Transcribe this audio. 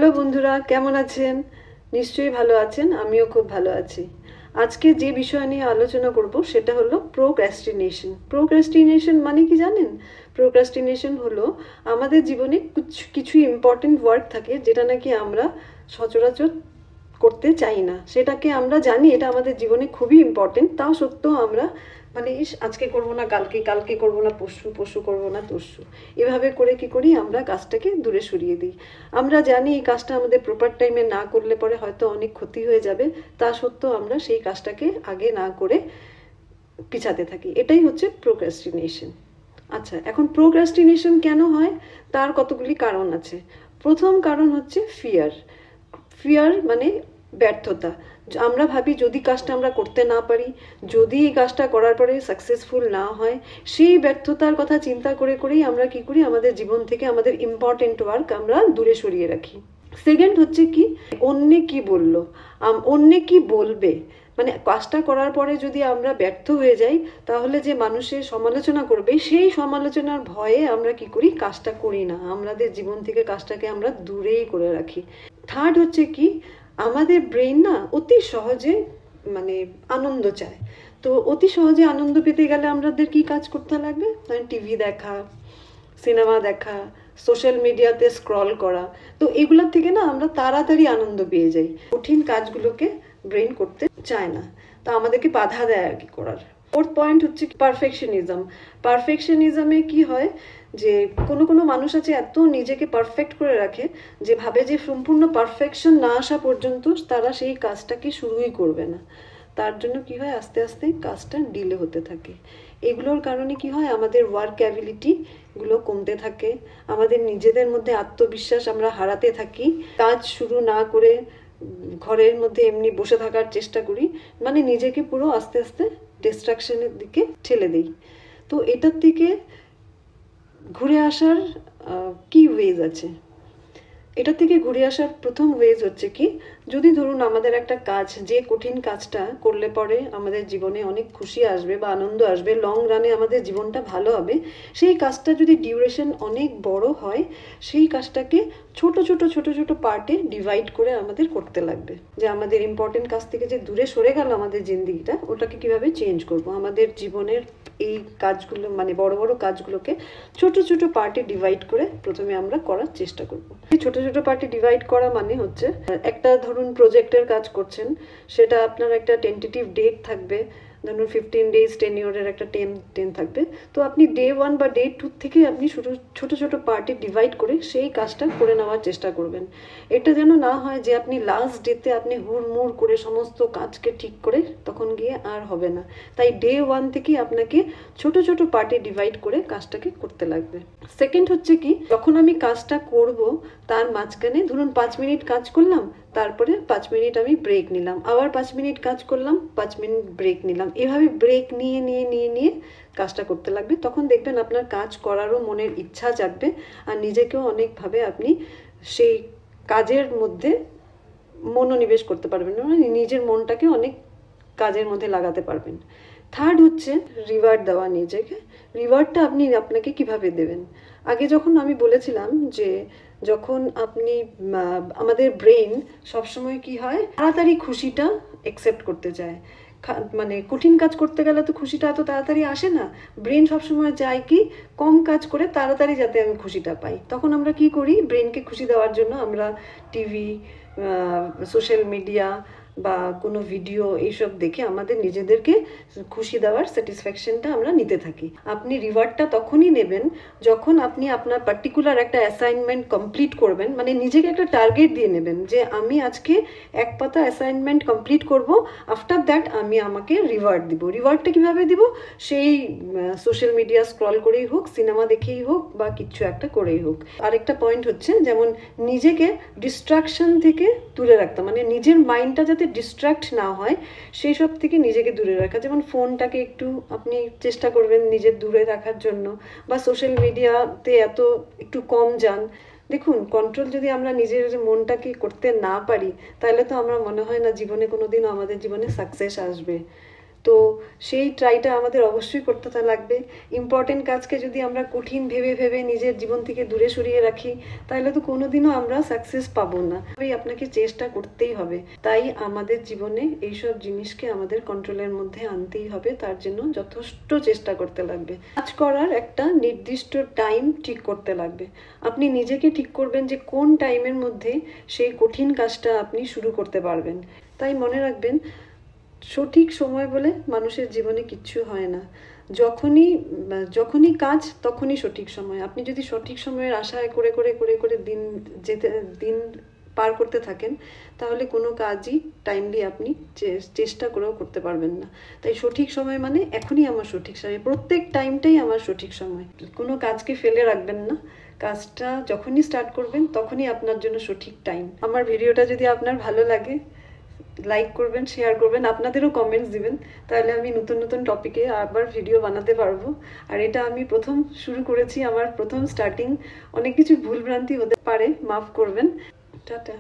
Hello বন্ধুরা, কেমন আছেন? নিশ্চয়ই ভালো আছেন, আমিও খুব ভালো আছি। আজকে যে বিষয় নিয়ে আলোচনা করব সেটা হলো প্রোক্রাস্টিনেশন। প্রোক্রাস্টিনেশন মানে কি জানেন? প্রোক্রাস্টিনেশন হলো আমাদের জীবনে কিছু ইম্পর্টেন্ট ওয়ার্ক থাকে যেটা নাকি আমরা সচরাচর করতে চাই না। সেটাকে আমরা জানি এটা আমাদের জীবনে খুবই ইম্পর্টেন্ট, তাও সত্ত্বেও আমরা মানে আজকে করব না কালকে, কালকে করব না পরশু, পরশু করব না তরশু, এভাবে করে কি করি আমরা কাজটাকে দূরে সরিয়ে দিই। আমরা জানি এই কাজটা আমাদের প্রপার টাইমে না করলে পরে হয়তো অনেক ক্ষতি হয়ে যাবে, তা সত্ত্বেও আমরা সেই কাজটাকে আগে না করে পিছাতে থাকি। এটাই হচ্ছে প্রোক্রাস্টিনেশন। আচ্ছা, এখন প্রোক্রাস্টিনেশন কেন হয় তার কতগুলি কারণ আছে। প্রথম কারণ হচ্ছে ফিয়ার। ফিয়ার মানে ব্যর্থতা। আমরা ভাবি যদি কাজটা আমরা করতে না পারি, যদি এই কাজটা করার পরে সাকসেসফুল না হয়, সেই ব্যর্থতার কথা চিন্তা করে করেই আমরা কি করি, আমাদের জীবন থেকে আমাদের ইম্পর্টেন্ট ওয়ার্ক আমরা দূরে সরিয়ে রাখি। সেকেন্ড হচ্ছে কি, অন্যে কি বললো, অন্যে কি বলবে, মানে কাজটা করার পরে যদি আমরা ব্যর্থ হয়ে যাই তাহলে যে মানুষের সমালোচনা করবে সেই সমালোচনার ভয়ে আমরা কি করি, কাজটা করি না, আমাদের জীবন থেকে কাজটাকে আমরা দূরেই করে রাখি। থার্ড হচ্ছে কি, আমাদের ব্রেন না অতি সহজে মানে আনন্দ চায়। তো অতি সহজে আনন্দ পেতে গেলে আমাদের কি কাজ করতে লাগবে, টিভি দেখা, সিনেমা দেখা, সোশ্যাল মিডিয়াতে স্ক্রল করা। তো এগুলোর থেকে না আমরা তাড়াতাড়ি আনন্দ পেয়ে যাই, কঠিন কাজগুলোকে ব্রেন করতে চায় না, তা আমাদেরকে বাধা দেয় আর কি করার। ফোর্থ পয়েন্ট হচ্ছে পারফেকশনিজম। পারফেকশনিজমে কি হয় যে কোনো কোনো মানুষ আছে এত নিজেকে পারফেক্ট করে রাখে যে ভাবে যে সম্পূর্ণ পারফেকশন না আসা পর্যন্ত তারা সেই কাজটাকে শুরুই করবে না। তার জন্য কি হয়, আস্তে আস্তে কাজটা ডিলে হতে থাকে। এগুলোর কারণে কি হয়, আমাদের ওয়ার্ক অ্যাবিলিটি গুলো কমতে থাকে, আমাদের নিজেদের মধ্যে আত্মবিশ্বাস আমরা হারাতে থাকি, কাজ শুরু না করে ঘরের মধ্যে এমনি বসে থাকার চেষ্টা করি, মানে নিজেকে পুরো আস্তে আস্তে ডিস্ট্রাকশনের দিকে ঠেলে দিই। তো এটার থেকে ঘুরে আসার কি ওয়েজ আছে? এটা থেকে ঘুরে আসার প্রথম ওয়েজ হচ্ছে কি, যদি ধরুন আমাদের একটা কাজ, যে কঠিন কাজটা করলে পরে আমাদের জীবনে অনেক খুশি আসবে বা আনন্দ আসবে, লং রানে আমাদের জীবনটা ভালো হবে, সেই কাজটা যদি ডিউরেশন অনেক বড় হয়, সেই কাজটাকে ছোট ছোট ছোট ছোট পার্টে ডিভাইড করে আমাদের করতে লাগবে। যে আমাদের ইম্পর্টেন্ট কাজ থেকে যে দূরে সরে গেল আমাদের জিন্দিগিটা, ওটাকে কিভাবে চেঞ্জ করব, আমাদের জীবনের এই কাজগুলো মানে বড় বড় কাজগুলোকে ছোট ছোট পার্টে ডিভাইড করে প্রথমে আমরা করার চেষ্টা করব। এই ছোট ছোট পার্টে ডিভাইড করা মানে হচ্ছে, একটা ধরুন প্রজেক্টের কাজ করছেন, সেটা আপনার একটা টেন্টেটিভ ডেট থাকবে, ধরুন 15 days টেনিওরের একটা টেন থাকবে। তো আপনি ডে 1 বা ডে 2 থেকে আপনি শুধু ছোট ছোট পার্টে ডিভাইড করে সেই কাজটা করে নেওয়ার চেষ্টা করবেন। এটা যেন না হয় যে আপনি লাস্ট ডেতে আপনি হুড়মুড় করে সমস্ত কাজকে ঠিক করে তখন গিয়ে আর হবে না। তাই ডে 1 থেকেই আপনাকে ছোট ছোট পার্টে ডিভাইড করে কাজটাকে করতে লাগবে। সেকেন্ড হচ্ছে কি, যখন আমি কাজটা করব তার মাঝখানে ধরুন 5 মিনিট কাজ করলাম, তারপরে 5 মিনিট আমি ব্রেক নিলাম, আবার 5 মিনিট কাজ করলাম, 5 মিনিট ব্রেক নিলাম, এভাবে ব্রেক নিয়ে নিয়ে নিয়ে নিয়ে কাজটা করতে লাগবে। তখন দেখবেন আপনার কাজ করারও মনের ইচ্ছা জাগবে, আর নিজেকেও অনেকভাবে আপনি সেই কাজের মধ্যে মনোনিবেশ করতে পারবেন, মানে নিজের মনটাকে অনেক কাজের মধ্যে লাগাতে পারবেন। থার্ড হচ্ছে রিওয়ার্ড দেওয়া নিজেকে। রিওয়ার্ডটা আপনি আপনাকে কিভাবে দেবেন? আগে যখন আমি বলেছিলাম যে যখন আপনি আমাদের ব্রেন সবসময় কি হয়, তাড়াতাড়ি খুশিটা অ্যাকসেপ্ট করতে চায়। মানে কঠিন কাজ করতে গেলে তো খুশিটা এত তাড়াতাড়ি আসে না, ব্রেন সবসময় চায় কি কম কাজ করে তাড়াতাড়ি যাতে আমি খুশিটা পাই। তখন আমরা কি করি, ব্রেনকে খুশি দেওয়ার জন্য আমরা টিভি, সোশ্যাল মিডিয়া বা কোনো ভিডিও এইসব দেখে আমাদের নিজেদেরকে খুশি দেওয়ার স্যাটিসফ্যাকশনটা আমরা নিতে থাকি। আপনি রিওয়ার্ডটা তখনই নেবেন যখন আপনি আপনার পার্টিকুলার একটা অ্যাসাইনমেন্ট কমপ্লিট করবেন, মানে নিজেকে একটা টার্গেট দিয়ে নেবেন যে আমি আজকে এক পাতা অ্যাসাইনমেন্ট কমপ্লিট করব, আফটার দ্যাট আমি আমাকে রিওয়ার্ড দিব। রিওয়ার্ডটা কিভাবে দিব, সেই সোশ্যাল মিডিয়া স্ক্রল করেই হোক, সিনেমা দেখেই হোক বা কিছু একটা করেই হোক। আরেকটা পয়েন্ট হচ্ছে যেমন নিজেকে ডিস্ট্রাকশন থেকে দূরে রাখতে, মানে নিজের মাইন্ডটা যাতে ডিস্ট্র্যাক্ট না হয় সেই সব থেকে নিজেকে দূরে রাখা। যেমন ফোনটাকে একটু আপনি চেষ্টা করবেন নিজের দূরে রাখার জন্য, বা সোশ্যাল মিডিয়াতে একটু কম যান। দেখুন, কন্ট্রোল যদি আমরা নিজের মনটাকে করতে না পারি তাহলে তো আমরা মনে হয় না জীবনে কোনোদিনও আমাদের জীবনে সাকসেস আসবে। তো সেই ট্রাইটা আমাদের অবশ্যই করতে লাগবে। ইম্পর্টেন্ট কাজকে যদি আমরা কঠিন ভেবে ভেবে নিজের জীবন থেকে দূরে সরিয়ে রাখি, তাহলে তো কোনোদিনও আমরা সাকসেস পাবো না। আপনাকে চেষ্টা করতেই হবে। তাই আমাদের জীবনে এইসব জিনিসকে আমাদের কন্ট্রোলের মধ্যে আনতেই হবে, তার জন্য যথেষ্ট চেষ্টা করতে লাগবে। কাজ করার একটা নির্দিষ্ট টাইম ঠিক করতে লাগবে। আপনি নিজেকে ঠিক করবেন যে কোন টাইমের মধ্যে সেই কঠিন কাজটা আপনি শুরু করতে পারবেন। তাই মনে রাখবেন, সঠিক সময় বলে মানুষের জীবনে কিচ্ছু হয় না। যখনই কাজ তখনই সঠিক সময়। আপনি যদি সঠিক সময়ের আশায় করে করে করে করে দিন পার করতে থাকেন, তাহলে কোনো কাজই টাইমলি আপনি চেষ্টা করেও করতে পারবেন না। তাই সঠিক সময় মানে এখনই আমার সঠিক সময়, প্রত্যেক টাইমটাই আমার সঠিক সময়। কোনো কাজকে ফেলে রাখবেন না। কাজটা যখনই স্টার্ট করবেন তখনই আপনার জন্য সঠিক টাইম। আমার ভিডিওটা যদি আপনার ভালো লাগে, লাইক করবেন, শেয়ার করবেন, আপনাদেরও কমেন্টস দিবেন, তাহলে আমি নতুন নতুন টপিকে আবার ভিডিও বানাতে পারবো। আর এটা আমি প্রথম শুরু করেছি, আমার প্রথম স্টার্টিং, অনেক কিছু ভুলভ্রান্তি হতে পারে, মাফ করবেন। টাটা।